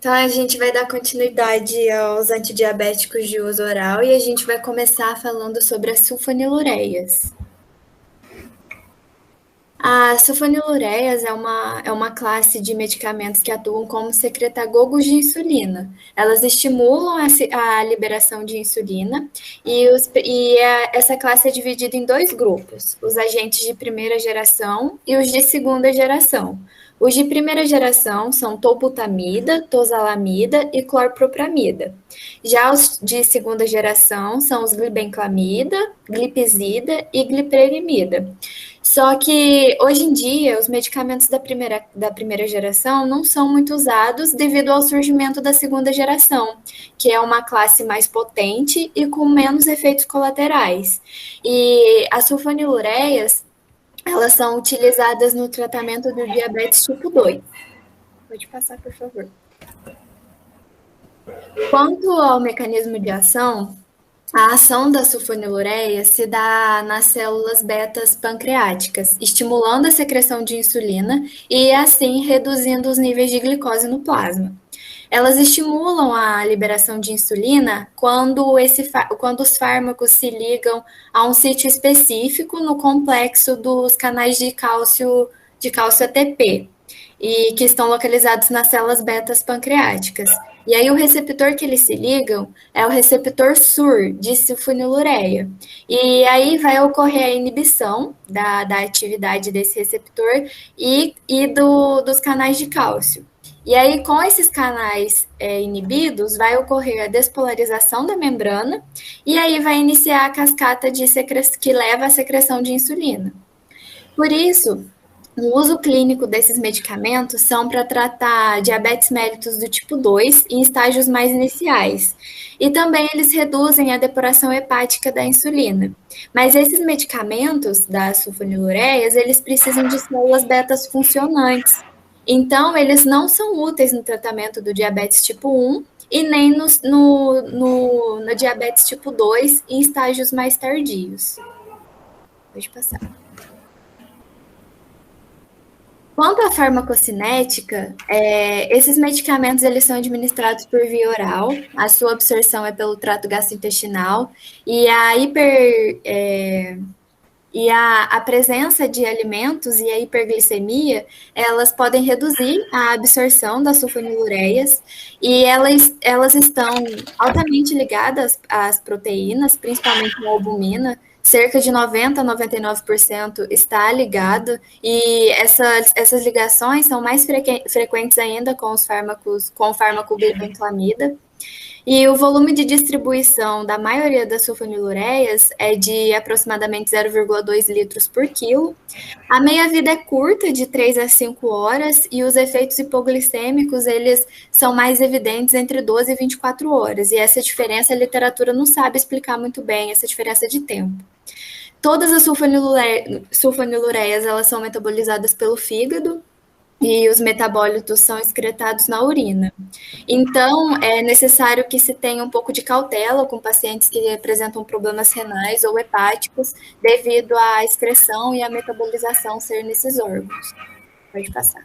Então, a gente vai dar continuidade aos antidiabéticos de uso oral e a gente vai começar falando sobre as sulfonilureias. As sulfonilureias é uma classe de medicamentos que atuam como secretagogos de insulina. Elas estimulam a liberação de insulina essa classe é dividida em dois grupos, os agentes de primeira geração e os de segunda geração. Os de primeira geração são tolbutamida, tozalamida e clorpropramida. Já os de segunda geração são os glibenclamida, glipizida e gliprelimida. Só que hoje em dia os medicamentos da primeira geração não são muito usados devido ao surgimento da segunda geração, que é uma classe mais potente e com menos efeitos colaterais. E as sulfonilureias, elas são utilizadas no tratamento do diabetes tipo 2. Pode passar, por favor. Quanto ao mecanismo de ação, a ação da sulfonilureia se dá nas células betas pancreáticas, estimulando a secreção de insulina e, assim, reduzindo os níveis de glicose no plasma. Elas estimulam a liberação de insulina quando os fármacos se ligam a um sítio específico no complexo dos canais de cálcio ATP, e que estão localizados nas células betas pancreáticas. E aí o receptor que eles se ligam é o receptor SUR, de sulfonilureia. E aí vai ocorrer a inibição da atividade desse receptor dos canais de cálcio. E aí, com esses canais inibidos, vai ocorrer a despolarização da membrana e aí vai iniciar a cascata que leva à secreção de insulina. Por isso, o uso clínico desses medicamentos são para tratar diabetes mellitus do tipo 2 em estágios mais iniciais. E também eles reduzem a depuração hepática da insulina. Mas esses medicamentos das sulfonilureias, eles precisam de células betas funcionantes. Então, eles não são úteis no tratamento do diabetes tipo 1 e nem no diabetes tipo 2 em estágios mais tardios. Pode passar. Quanto à farmacocinética, esses medicamentos eles são administrados por via oral, a sua absorção é pelo trato gastrointestinal e a presença de alimentos e a hiperglicemia, elas podem reduzir a absorção das sulfonilureias e elas estão altamente ligadas às proteínas, principalmente a albumina. Cerca de 90 a 99% está ligado, e essas ligações são mais frequentes ainda com o fármaco glibenclamida. E o volume de distribuição da maioria das sulfonilureias é de aproximadamente 0,2 litros por quilo. A meia-vida é curta, de 3 a 5 horas, e os efeitos hipoglicêmicos, eles são mais evidentes entre 12 e 24 horas. E essa diferença a literatura não sabe explicar muito bem, essa diferença de tempo. Todas as sulfonilureias, elas são metabolizadas pelo fígado, e os metabólitos são excretados na urina. Então, é necessário que se tenha um pouco de cautela com pacientes que apresentam problemas renais ou hepáticos devido à excreção e à metabolização ser nesses órgãos. Pode passar.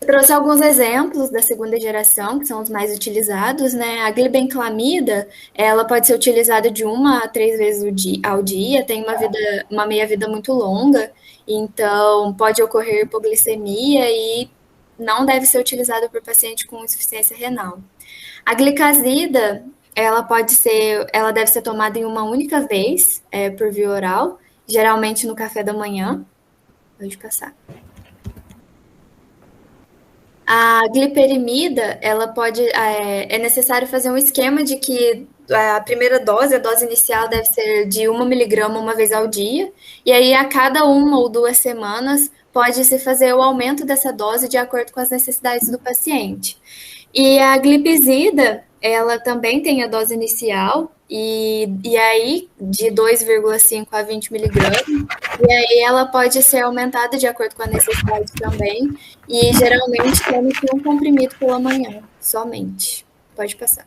Eu trouxe alguns exemplos da segunda geração, que são os mais utilizados, né? A glibenclamida, ela pode ser utilizada de 1 a 3 vezes ao dia, tem uma meia-vida muito longa, então pode ocorrer hipoglicemia e não deve ser utilizada por paciente com insuficiência renal. A glicazida, ela deve ser tomada em uma única vez, por via oral, geralmente no café da manhã. Pode passar. A gliperimida, é necessário fazer um esquema de que a primeira dose, a dose inicial deve ser de 1 miligrama uma vez ao dia, e aí a cada 1 ou 2 semanas pode-se fazer o aumento dessa dose de acordo com as necessidades do paciente. E a glipizida, ela também tem a dose inicial, e aí de 2,5 a 20 miligramas, e aí ela pode ser aumentada de acordo com a necessidade também, e geralmente toma-se um comprimido pela manhã, somente. Pode passar.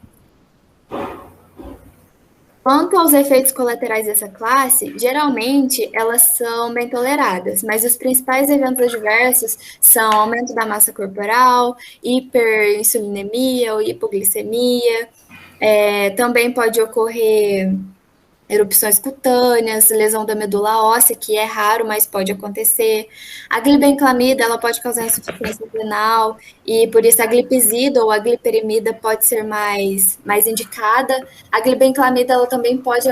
Quanto aos efeitos colaterais dessa classe, geralmente elas são bem toleradas, mas os principais eventos adversos são aumento da massa corporal, hiperinsulinemia ou hipoglicemia. Também pode ocorrer erupções cutâneas, lesão da medula óssea, que é raro, mas pode acontecer. A glibenclamida, ela pode causar insuficiência renal, e por isso a glipizida ou a gliperimida pode ser mais indicada. A glibenclamida, ela também pode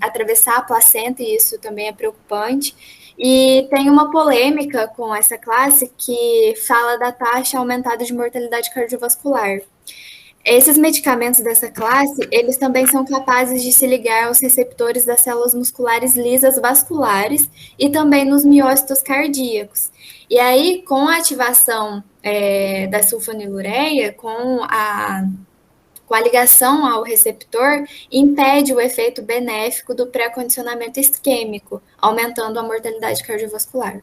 atravessar a placenta, e isso também é preocupante. E tem uma polêmica com essa classe que fala da taxa aumentada de mortalidade cardiovascular. Esses medicamentos dessa classe, eles também são capazes de se ligar aos receptores das células musculares lisas vasculares e também nos miócitos cardíacos. E aí, com a ativação da sulfonilureia, com a ligação ao receptor, impede o efeito benéfico do pré-condicionamento isquêmico, aumentando a mortalidade cardiovascular.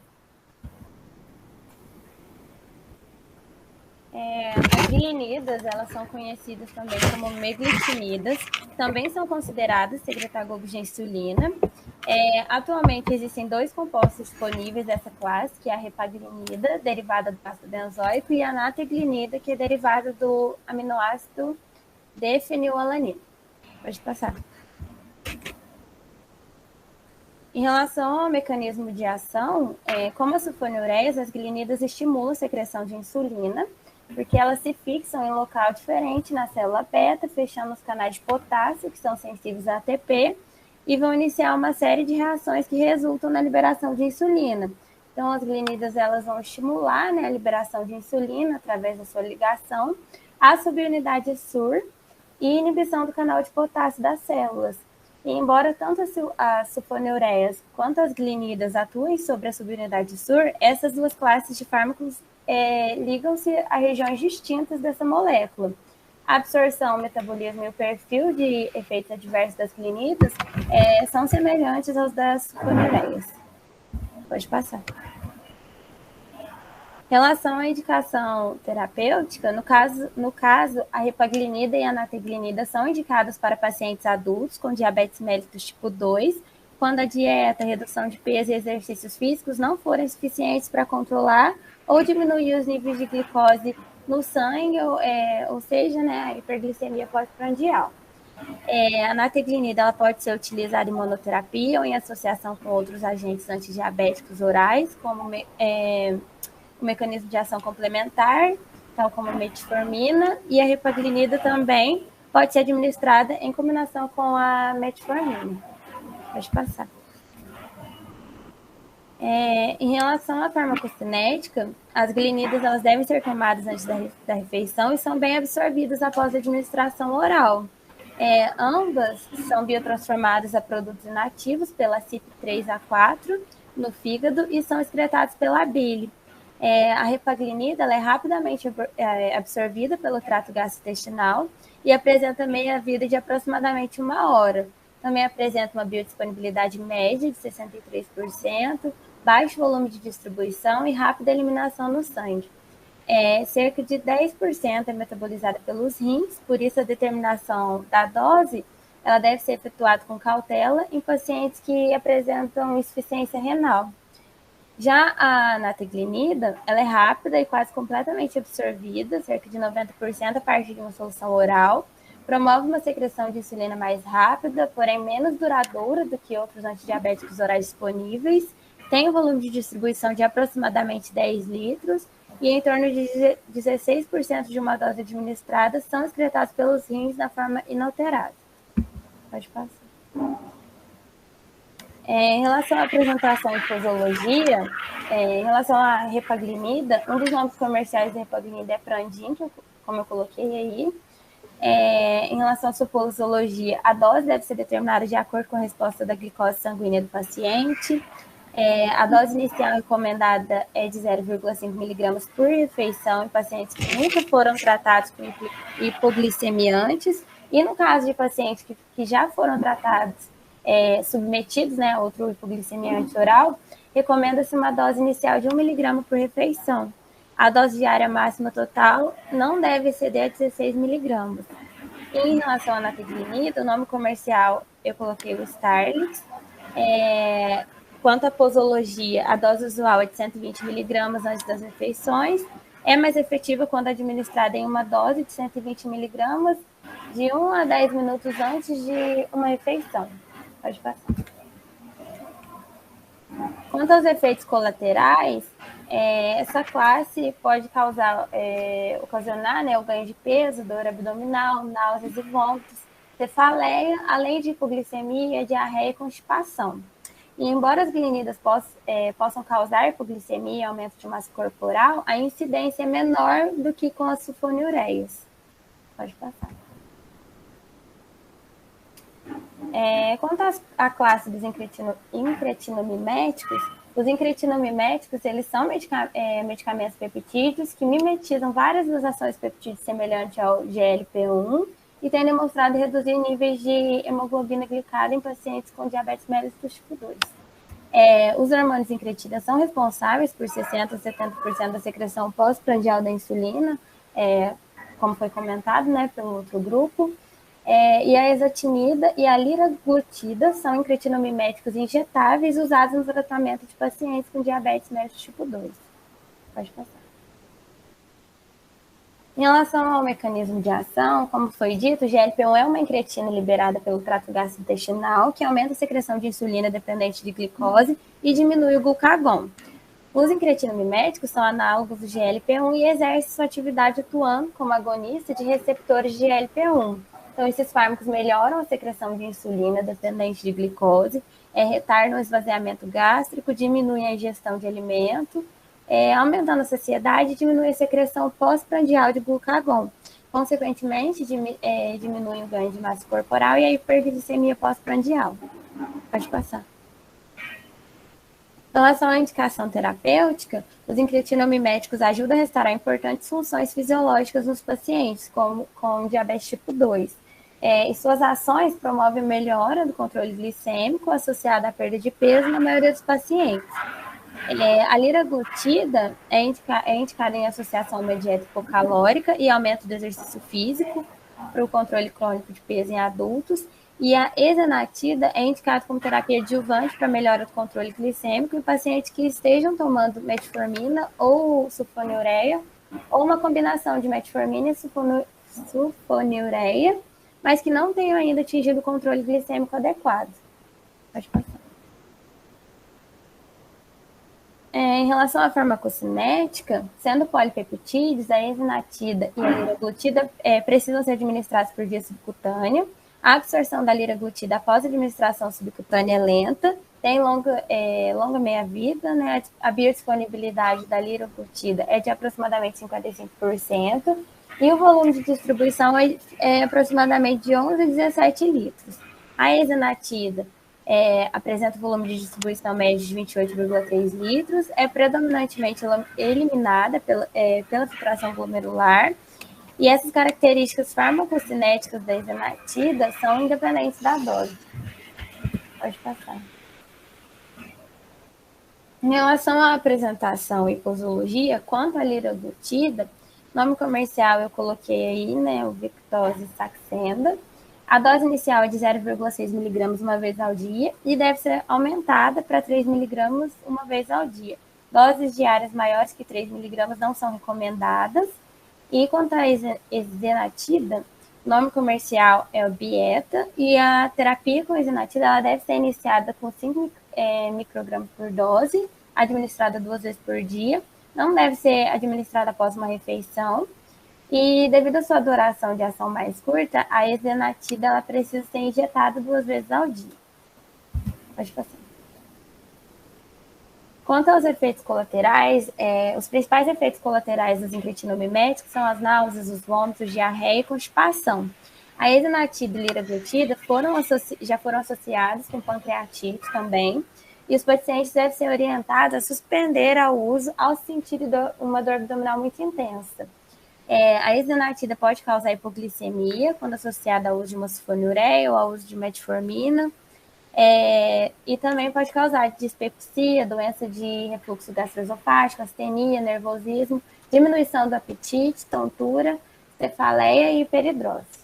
As glinidas, elas são conhecidas também como meglitimidas, também são consideradas secretagogues de insulina. Atualmente existem 2 compostos disponíveis dessa classe, que é a repaglinida, derivada do ácido benzoico, e a nateglinida, que é derivada do aminoácido D-fenilalanina. Pode passar. Em relação ao mecanismo de ação, como as sulfonilureias, as glinidas estimulam a secreção de insulina, porque elas se fixam em um local diferente na célula beta, fechando os canais de potássio, que são sensíveis a ATP, e vão iniciar uma série de reações que resultam na liberação de insulina. Então, as glinidas elas vão estimular, né, a liberação de insulina através da sua ligação à subunidade SUR e inibição do canal de potássio das células. E embora tanto as sulfonilureias quanto as glinidas atuem sobre a subunidade SUR, essas 2 classes de fármacos ligam-se a regiões distintas dessa molécula. A absorção, o metabolismo e o perfil de efeitos adversos das glinidas são semelhantes aos das sulfonilureias. Pode passar. Em relação à indicação terapêutica, no caso, a repaglinida e a nateglinida são indicadas para pacientes adultos com diabetes mellitus tipo 2, quando a dieta, a redução de peso e exercícios físicos não forem suficientes para controlar ou diminuir os níveis de glicose no sangue, ou seja, né, a hiperglicemia pós-prandial. A nateglinida ela pode ser utilizada em monoterapia ou em associação com outros agentes antidiabéticos orais, como o mecanismo de ação complementar, tal como a metformina, e a repaglinida também pode ser administrada em combinação com a metformina. Pode passar. Em relação à farmacocinética, as glinidas elas devem ser tomadas antes da refeição e são bem absorvidas após a administração oral. Ambas são biotransformadas a produtos inativos pela CYP3A4 no fígado e são excretados pela bile. A repaglinida ela é rapidamente absorvida pelo trato gastrointestinal e apresenta meia-vida de aproximadamente 1 hora. Também apresenta uma biodisponibilidade média de 63%, baixo volume de distribuição e rápida eliminação no sangue. Cerca de 10% é metabolizada pelos rins, por isso a determinação da dose ela deve ser efetuada com cautela em pacientes que apresentam insuficiência renal. Já a nateglinida, ela é rápida e quase completamente absorvida, cerca de 90% a partir de uma solução oral, promove uma secreção de insulina mais rápida, porém menos duradoura do que outros antidiabéticos orais disponíveis, tem um volume de distribuição de aproximadamente 10 litros e em torno de 16% de uma dose administrada são excretados pelos rins na forma inalterada. Pode passar. Em relação à apresentação e posologia, em relação à repaglinida, um dos nomes comerciais da repaglinida é Prandin, como eu coloquei aí. Em relação à sua posologia, a dose deve ser determinada de acordo com a resposta da glicose sanguínea do paciente. A dose inicial recomendada é de 0,5 mg por refeição em pacientes que nunca foram tratados com hipoglicemia antes. E no caso de pacientes que já foram tratados, submetidos, né, a outro hipoglicemia antioral, recomenda-se uma dose inicial de 1 mg por refeição. A dose diária máxima total não deve exceder a 16 mg. Em relação à nataglinida, o nome comercial eu coloquei o Starlix. Quanto à posologia, a dose usual é de 120 miligramas antes das refeições. É mais efetiva quando administrada em uma dose de 120 miligramas de 1 a 10 minutos antes de uma refeição. Pode passar. Quanto aos efeitos colaterais, essa classe pode ocasionar, né, o ganho de peso, dor abdominal, náuseas e vômitos, cefaleia, além de hipoglicemia, diarreia e constipação. E embora as glinidas possam causar hipoglicemia e aumento de massa corporal, a incidência é menor do que com as sulfonilureias. Pode passar. Quanto à classe dos incretinamiméticos, os incretinamiméticos eles são medicamentos peptídeos que mimetizam várias das ações peptídeas semelhantes ao GLP-1 e têm demonstrado reduzir níveis de hemoglobina glicada em pacientes com diabetes mellitus tipo 2. Os hormônios incretinas são responsáveis por 60% a 70% da secreção pós-prandial da insulina, como foi comentado, né, pelo outro grupo. E a exatinida e a liraglutida são incretinamiméticos injetáveis usados no tratamento de pacientes com diabetes mellitus tipo 2. Pode passar. Em relação ao mecanismo de ação, como foi dito, o GLP-1 é uma incretina liberada pelo trato gastrointestinal que aumenta a secreção de insulina dependente de glicose e diminui o glucagon. Os incretinamiméticos são análogos do GLP-1 e exercem sua atividade atuando como agonista de receptores de GLP-1. Então, esses fármacos melhoram a secreção de insulina dependente de glicose, retardam o esvaziamento gástrico, diminuem a ingestão de alimento, aumentando a saciedade e diminui a secreção pós-prandial de glucagon. Consequentemente, diminui o ganho de massa corporal e a hiperglicemia pós-prandial. Pode passar. Em relação à indicação terapêutica, os incretinamiméticos ajudam a restaurar importantes funções fisiológicas nos pacientes com diabetes tipo 2. E suas ações promovem melhora do controle glicêmico associada à perda de peso na maioria dos pacientes. A liraglutida é indicada em associação a uma dieta hipocalórica e aumento do exercício físico para o controle crônico de peso em adultos. E a ezenatida é indicada como terapia adjuvante para melhora do controle glicêmico em pacientes que estejam tomando metformina ou sulfonilureia, ou uma combinação de metformina e sulfonilureia, mas que não tenham ainda atingido o controle glicêmico adequado. Pode passar. Em relação à farmacocinética, sendo polipeptídeos, a ezenatida e a liraglutida precisam ser administrados por via subcutânea. A absorção da liraglutida após a administração subcutânea é lenta, tem longa meia-vida, né? A biodisponibilidade da liraglutida é de aproximadamente 55%, e o volume de distribuição é aproximadamente de 11 a 17 litros. A ezenatida apresenta volume de distribuição médio de 28,3 litros, é predominantemente eliminada pela filtração glomerular, e essas características farmacocinéticas da ezenatida são independentes da dose. Pode passar. Em relação à apresentação e posologia, quanto à liraglutida, nome comercial eu coloquei aí, né, o Victoza Saxenda. A dose inicial é de 0,6 miligramas uma vez ao dia e deve ser aumentada para 3 miligramas uma vez ao dia. Doses diárias maiores que 3 miligramas não são recomendadas. E quanto à ezenatida, o nome comercial é o Bieta, e a terapia com ezenatida ela deve ser iniciada com 5 microgramas por dose, administrada 2 vezes por dia, não deve ser administrada após uma refeição, e devido à sua duração de ação mais curta, a ezenatida ela precisa ser injetada 2 vezes ao dia. Pode passar. Quanto aos efeitos colaterais, os principais efeitos colaterais dos incretinamiméticos são as náuseas, os vômitos, diarreia e constipação. A ezenatida e liraglutida já foram associados com pancreatite também, e os pacientes devem ser orientados a suspender o uso ao sentir uma dor abdominal muito intensa. A ezenatida pode causar hipoglicemia quando associada ao uso de uma sulfonilureia ou ao uso de metformina. E também pode causar dispepsia, doença de refluxo gastroesofágico, astenia, nervosismo, diminuição do apetite, tontura, cefaleia e hiperidrose.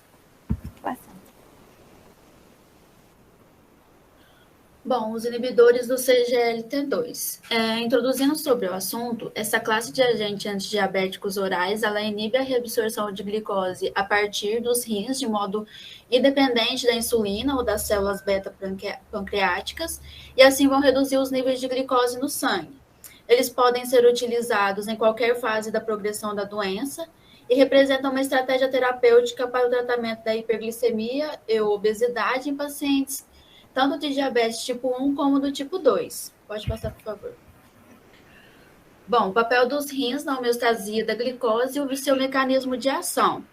Bom, os inibidores do CGLT2. Introduzindo sobre o assunto, essa classe de agentes antidiabéticos orais, ela inibe a reabsorção de glicose a partir dos rins, de modo independente da insulina ou das células beta-pancreáticas, e assim vão reduzir os níveis de glicose no sangue. Eles podem ser utilizados em qualquer fase da progressão da doença e representam uma estratégia terapêutica para o tratamento da hiperglicemia e obesidade em pacientes tanto de diabetes tipo 1 como do tipo 2. Pode passar, por favor. Bom, o papel dos rins na homeostasia da glicose e o seu mecanismo de ação.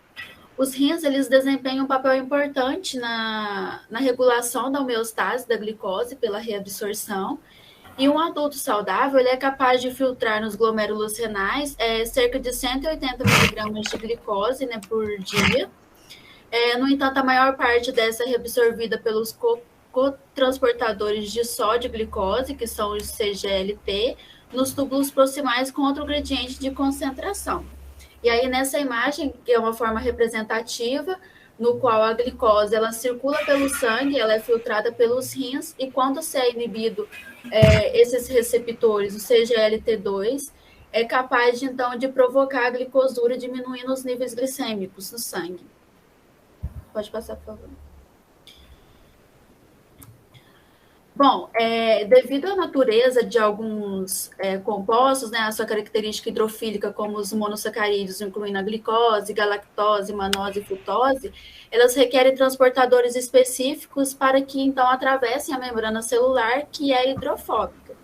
Os rins, eles desempenham um papel importante na regulação da homeostase da glicose pela reabsorção, e um adulto saudável ele é capaz de filtrar nos glomérulos renais cerca de 180 miligramas de glicose, né, por dia. No entanto, a maior parte dessa é reabsorvida pelos cotransportadores de sódio e glicose, que são os CGLT, nos túbulos proximais com outro gradiente de concentração. E aí, nessa imagem, que é uma forma representativa, no qual a glicose ela circula pelo sangue, ela é filtrada pelos rins, e quando se é inibido esses receptores, o CGLT2, é capaz, de, então, de provocar a glicosura, diminuindo os níveis glicêmicos no sangue. Pode passar, por favor. Bom, devido à natureza de alguns compostos, né, a sua característica hidrofílica, como os monossacarídeos, incluindo a glicose, galactose, manose e frutose, elas requerem transportadores específicos para que, então, atravessem a membrana celular, que é hidrofóbica.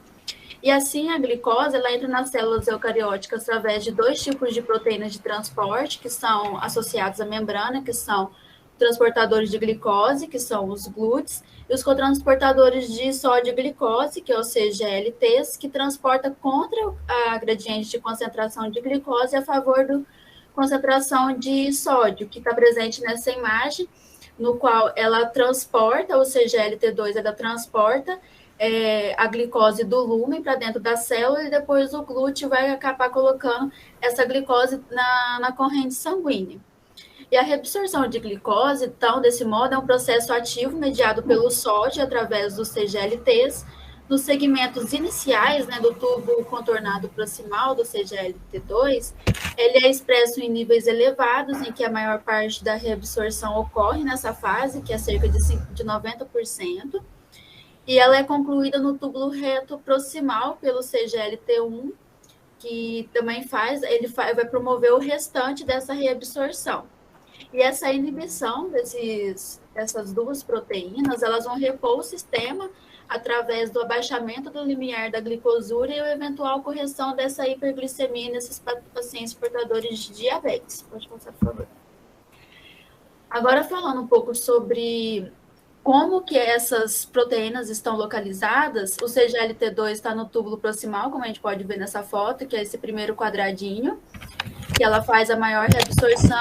E assim, a glicose ela entra nas células eucarióticas através de dois tipos de proteínas de transporte, que são associados à membrana, que são transportadores de glicose, que são os GLUTs, e os cotransportadores de sódio e glicose, que é o CGLTs, que transporta contra a gradiente de concentração de glicose a favor da concentração de sódio, que está presente nessa imagem, no qual ela transporta, o CGLT2 ela transporta a glicose do lúmen para dentro da célula, e depois o GLUT vai acabar colocando essa glicose na corrente sanguínea. E a reabsorção de glicose, então, desse modo, é um processo ativo mediado pelo sódio através dos CGLTs. Nos segmentos iniciais, né, do tubo contornado proximal do CGLT2, ele é expresso em níveis elevados, em que a maior parte da reabsorção ocorre nessa fase, que é cerca de 90%, e ela é concluída no túbulo reto proximal pelo CGLT1, que também vai promover o restante dessa reabsorção. E essa inibição dessas duas proteínas, elas vão repor o sistema através do abaixamento do limiar da glicosura e a eventual correção dessa hiperglicemia nesses pacientes portadores de diabetes. Pode passar, por favor. Agora, falando um pouco sobre como que essas proteínas estão localizadas, o CGLT2 está no túbulo proximal, como a gente pode ver nessa foto, que é esse primeiro quadradinho, que ela faz a maior reabsorção,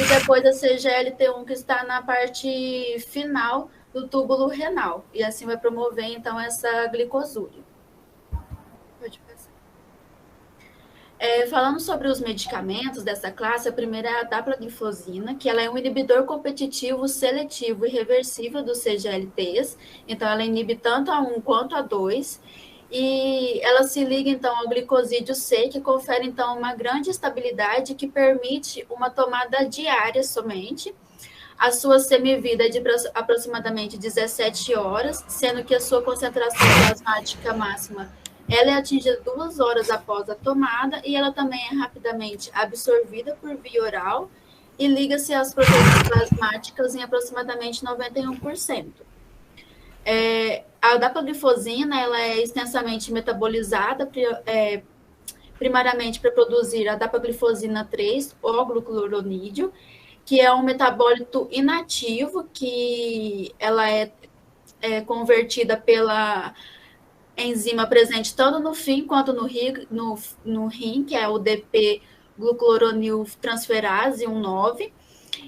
e depois a CGLT1, que está na parte final do túbulo renal, e assim vai promover, então, essa glicosúria. Pode passar. Falando sobre os medicamentos dessa classe, a primeira é a dapagliflozina, que ela é um inibidor competitivo, seletivo e reversível dos CGLTs, então ela inibe tanto a 1 quanto a 2, e ela se liga, então, ao glicosídeo C, que confere, então, uma grande estabilidade que permite uma tomada diária somente. A sua semivida é de aproximadamente 17 horas, sendo que a sua concentração plasmática máxima ela é atingida 2 horas após a tomada, e ela também é rapidamente absorvida por via oral e liga-se às proteínas plasmáticas em aproximadamente 91%. A dapagliflozina ela é extensamente metabolizada, primariamente para produzir a dapagliflozina 3, ou glucuronídeo, que é um metabólito inativo, que ela é convertida pela enzima presente tanto no fim quanto no rim, que é o DP-glucuroniltransferase 1,9,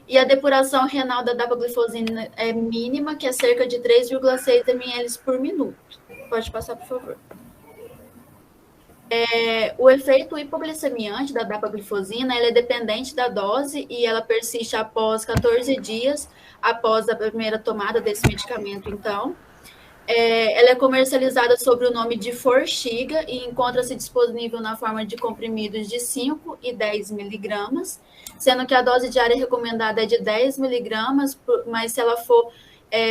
e a depuração renal da dapagliflozina é mínima, que é cerca de 3,6 ml por minuto. Pode passar, por favor. O efeito hipoglicemiante da dapagliflozina é dependente da dose, e ela persiste após 14 dias após a primeira tomada desse medicamento, então. Ela é comercializada sob o nome de Forxiga e encontra-se disponível na forma de comprimidos de 5 e 10 miligramas, sendo que a dose diária recomendada é de 10 miligramas, mas se ela for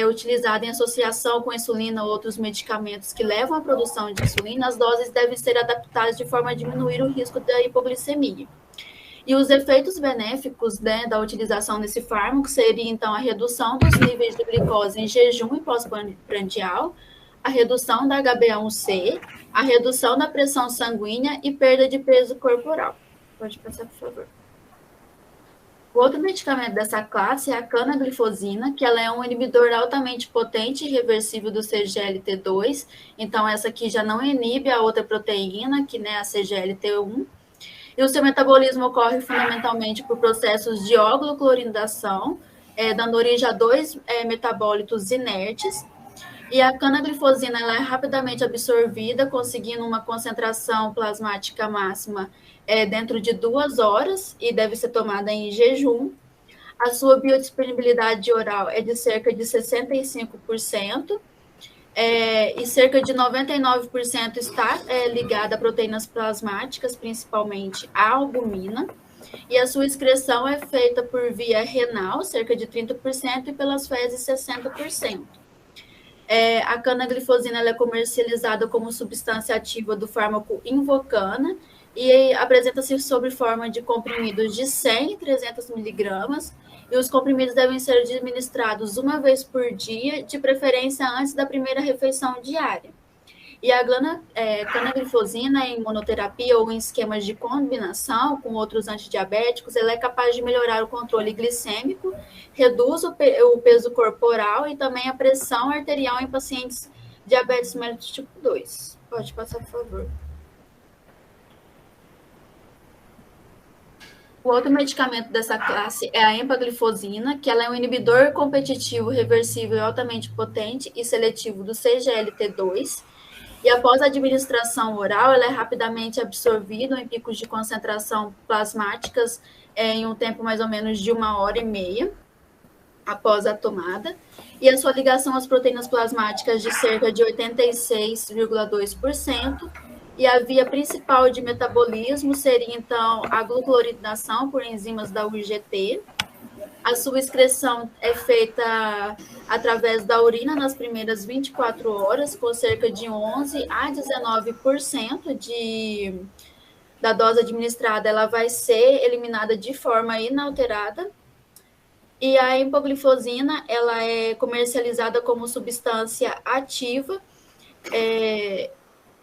utilizada em associação com insulina ou outros medicamentos que levam à produção de insulina, as doses devem ser adaptadas de forma a diminuir o risco da hipoglicemia. E os efeitos benéficos, né, da utilização desse fármaco seria, então, a redução dos níveis de glicose em jejum e pós-prandial, a redução da HbA1c, a redução da pressão sanguínea e perda de peso corporal. Pode passar, por favor. O outro medicamento dessa classe é a canaglifosina, que ela é um inibidor altamente potente e reversível do CGLT2. Então, essa aqui já não inibe a outra proteína, que é a CGLT1. E o seu metabolismo ocorre fundamentalmente por processos de oglucloridação, dando origem a dois metabólitos inertes. E a canaglifosina ela é rapidamente absorvida, conseguindo uma concentração plasmática máxima dentro de 2 horas e deve ser tomada em jejum. A sua biodisponibilidade oral é de cerca de 65%. E cerca de 99% está ligada a proteínas plasmáticas, principalmente a albumina, e a sua excreção é feita por via renal, cerca de 30%, e pelas fezes, 60%. A canaglifosina ela é comercializada como substância ativa do fármaco Invocana e apresenta-se sob forma de comprimidos de 100 e 300 miligramas, e os comprimidos devem ser administrados uma vez por dia, de preferência antes da primeira refeição diária. E a canaglifosina em monoterapia ou em esquemas de combinação com outros antidiabéticos, ela é capaz de melhorar o controle glicêmico, reduz o peso corporal e também a pressão arterial em pacientes diabetes mellitus tipo 2. Pode passar, por favor. O outro medicamento dessa classe é a empaglifosina, que ela é um inibidor competitivo, reversível e altamente potente e seletivo do CGLT2. E após a administração oral, ela é rapidamente absorvida em picos de concentração plasmáticas em um tempo mais ou menos de 1h30 após a tomada. E a sua ligação às proteínas plasmáticas de cerca de 86,2%. E a via principal de metabolismo seria, então, a glucuronidação por enzimas da UGT. A sua excreção é feita através da urina nas primeiras 24 horas, com cerca de 11 a 19% da dose administrada, ela vai ser eliminada de forma inalterada. E a empaglifosina, ela é comercializada como substância ativa,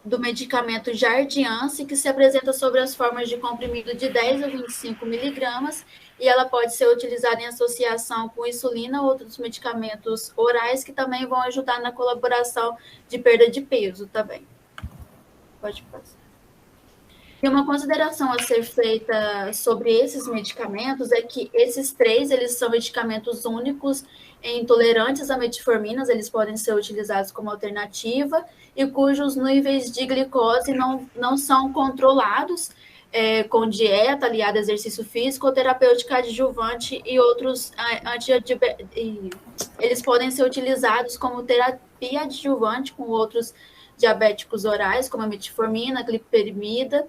do medicamento Jardiance, que se apresenta sobre as formas de comprimido de 10 a 25 miligramas, e ela pode ser utilizada em associação com insulina ou outros medicamentos orais que também vão ajudar na colaboração de perda de peso também. Pode passar. E uma consideração a ser feita sobre esses medicamentos é que esses três, eles são medicamentos únicos e intolerantes a metforminas, eles podem ser utilizados como alternativa e cujos níveis de glicose não são controlados com dieta aliada a exercício físico ou terapêutica adjuvante e outros eles podem ser utilizados como terapia adjuvante com outros diabéticos orais, como a metformina, a glipperimida,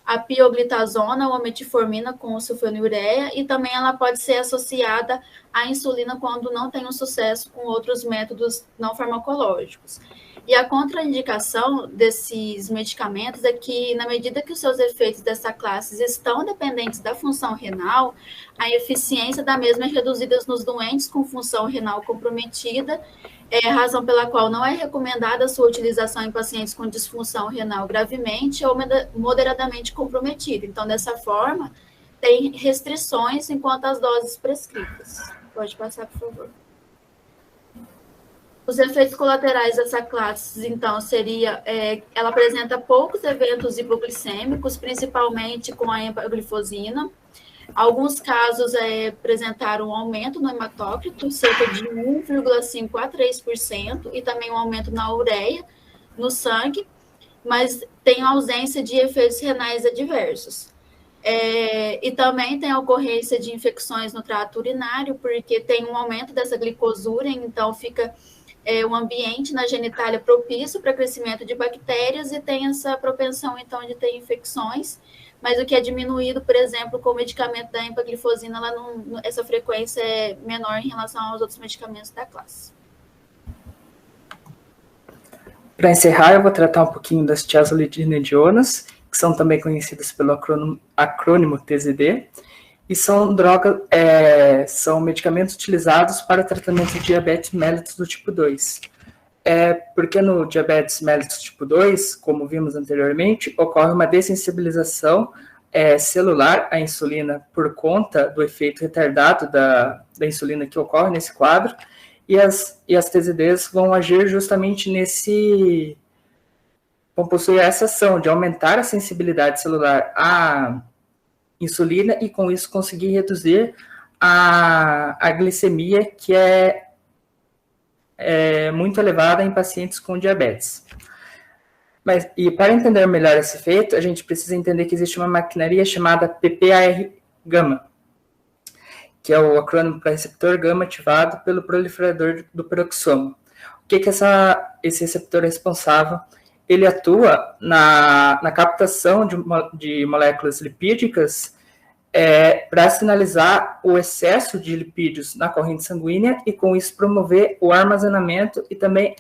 a pioglitazona ou a metformina com sulfonilureia, e também ela pode ser associada à insulina quando não tem um sucesso com outros métodos não farmacológicos. E a contraindicação desses medicamentos é que, na medida que os seus efeitos dessa classe estão dependentes da função renal, a eficiência da mesma é reduzida nos doentes com função renal comprometida, razão pela qual não é recomendada a sua utilização em pacientes com disfunção renal gravemente ou moderadamente comprometida. Então, dessa forma, tem restrições enquanto às doses prescritas. Pode passar, por favor. Os efeitos colaterais dessa classe, então, ela apresenta poucos eventos hipoglicêmicos, principalmente com a empaglifosina. Alguns casos apresentaram um aumento no hematócrito, cerca de 1,5% a 3%, e também um aumento na ureia, no sangue, mas tem ausência de efeitos renais adversos. E também tem a ocorrência de infecções no trato urinário, porque tem um aumento dessa glicosúria, então fica um ambiente na genitália propício para crescimento de bactérias e tem essa propensão, então, de ter infecções, mas o que é diminuído, por exemplo, com o medicamento da empaglifosina, essa frequência é menor em relação aos outros medicamentos da classe. Para encerrar, eu vou tratar um pouquinho das tiazolidinedionas, que são também conhecidas pelo acrônimo TZD, e são são medicamentos utilizados para tratamento de diabetes mellitus do tipo 2. Porque no diabetes mellitus tipo 2, como vimos anteriormente, ocorre uma dessensibilização celular à insulina por conta do efeito retardado da insulina que ocorre nesse quadro, e as TZDs vão agir justamente vão possuir essa ação de aumentar a sensibilidade celular à insulina e com isso conseguir reduzir a glicemia, que é muito elevada em pacientes com diabetes. E para entender melhor esse efeito, a gente precisa entender que existe uma maquinaria chamada PPAR-gama, que é o acrônimo para receptor gama ativado pelo proliferador do peroxisoma. O que esse receptor é responsável? Ele atua na captação de moléculas lipídicas para sinalizar o excesso de lipídios na corrente sanguínea e, com isso, promover o armazenamento e também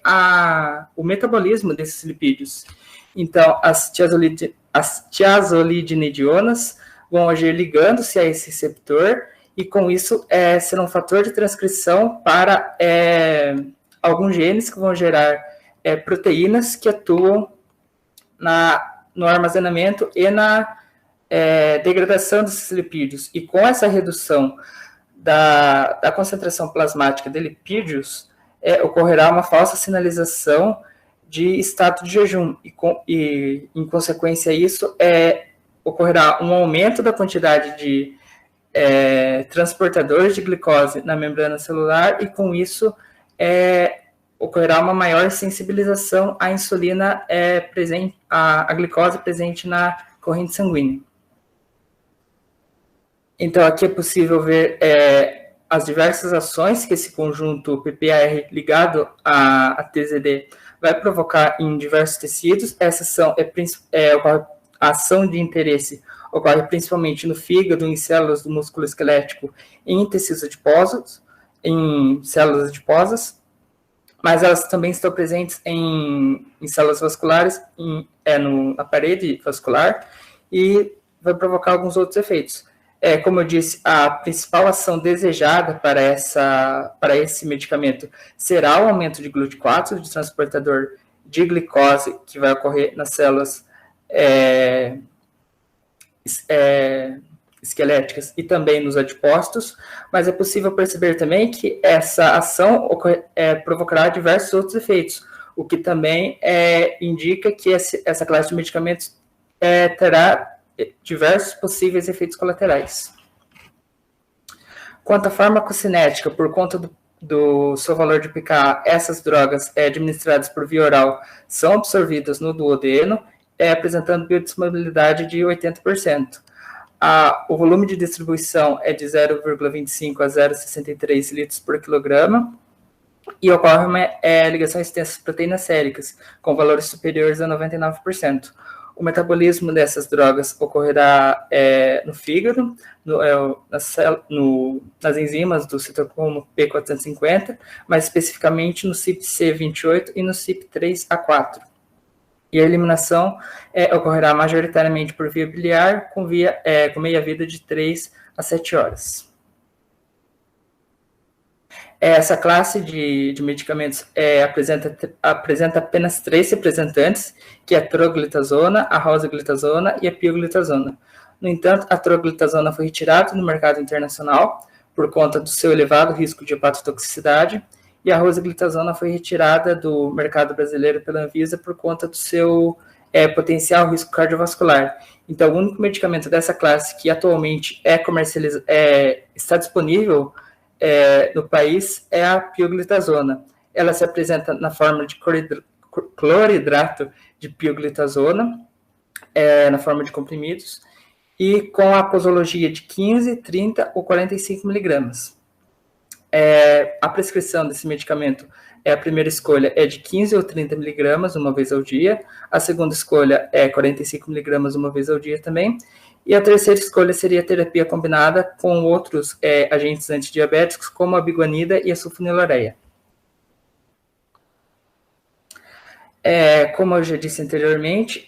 o metabolismo desses lipídios. Então, as tiazolidinedionas vão agir ligando-se a esse receptor e, com isso, ser um fator de transcrição para alguns genes que vão gerar proteínas que atuam no armazenamento e na degradação desses lipídios. E com essa redução da concentração plasmática de lipídios, ocorrerá uma falsa sinalização de estado de jejum. E em consequência a isso, ocorrerá um aumento da quantidade de transportadores de glicose na membrana celular e, com isso, ocorrerá uma maior sensibilização à insulina presente, à glicose presente na corrente sanguínea. Então, aqui é possível ver as diversas ações que esse conjunto PPAR ligado à TZD vai provocar em diversos tecidos. Essa ação a ação de interesse ocorre principalmente no fígado, em células do músculo esquelético, em tecidos adiposos, em células adiposas, mas elas também estão presentes em células vasculares, na parede vascular, e vai provocar alguns outros efeitos. Como eu disse, a principal ação desejada para esse medicamento será o aumento de GLUT4, de transportador de glicose, que vai ocorrer nas células esqueléticas e também nos adipócitos, mas é possível perceber também que essa ação provocará diversos outros efeitos, o que também indica que essa classe de medicamentos terá diversos possíveis efeitos colaterais. Quanto à farmacocinética, por conta do seu valor de pKa, essas drogas administradas por via oral são absorvidas no duodeno, apresentando biodisponibilidade de 80%. O volume de distribuição é de 0,25 a 0,63 litros por quilograma e ocorre uma ligação extensa às proteínas séricas, com valores superiores a 99%. O metabolismo dessas drogas ocorrerá no fígado, nas enzimas do citocromo P450, mais especificamente no CYP28 e no CYP3A4. E a eliminação ocorrerá majoritariamente por via biliar, com meia-vida de 3 a 7 horas. Essa classe de medicamentos apresenta apenas 3 representantes, que é a troglitazona, a rosaglitazona e a pioglitazona. No entanto, a troglitazona foi retirada do mercado internacional por conta do seu elevado risco de hepatotoxicidade, e a rosaglitazona foi retirada do mercado brasileiro pela Anvisa por conta do seu potencial risco cardiovascular. Então, o único medicamento dessa classe que atualmente está disponível no país é a pioglitazona. Ela se apresenta na forma de cloridrato de pioglitazona, na forma de comprimidos, e com a posologia de 15, 30 ou 45 miligramas. A prescrição desse medicamento, a primeira escolha é de 15 ou 30 miligramas uma vez ao dia, a segunda escolha é 45 miligramas uma vez ao dia também, e a terceira escolha seria a terapia combinada com outros agentes antidiabéticos, como a biguanida e a sulfonilureia. Como eu já disse anteriormente,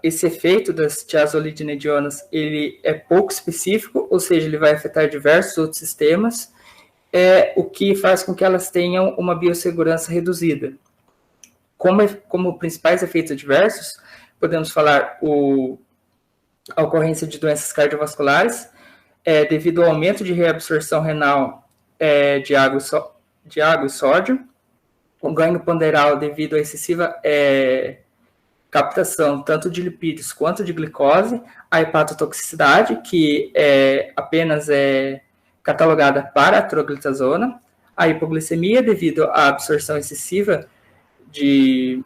esse efeito das tiazolidinedionas, ele é pouco específico, ou seja, ele vai afetar diversos outros sistemas, o que faz com que elas tenham uma biossegurança reduzida. Como principais efeitos adversos, podemos falar a ocorrência de doenças cardiovasculares, devido ao aumento de reabsorção renal de água e sódio, o ganho ponderal devido à excessiva captação tanto de lipídios quanto de glicose, a hepatotoxicidade, que apenas é catalogada para a troglitazona, a hipoglicemia devido à absorção excessiva de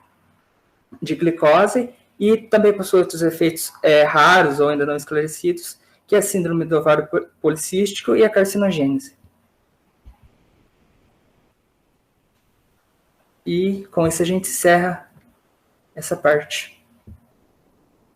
glicose, e também possui outros efeitos raros ou ainda não esclarecidos, que é a síndrome do ovário policístico e a carcinogênese. E com isso a gente encerra essa parte.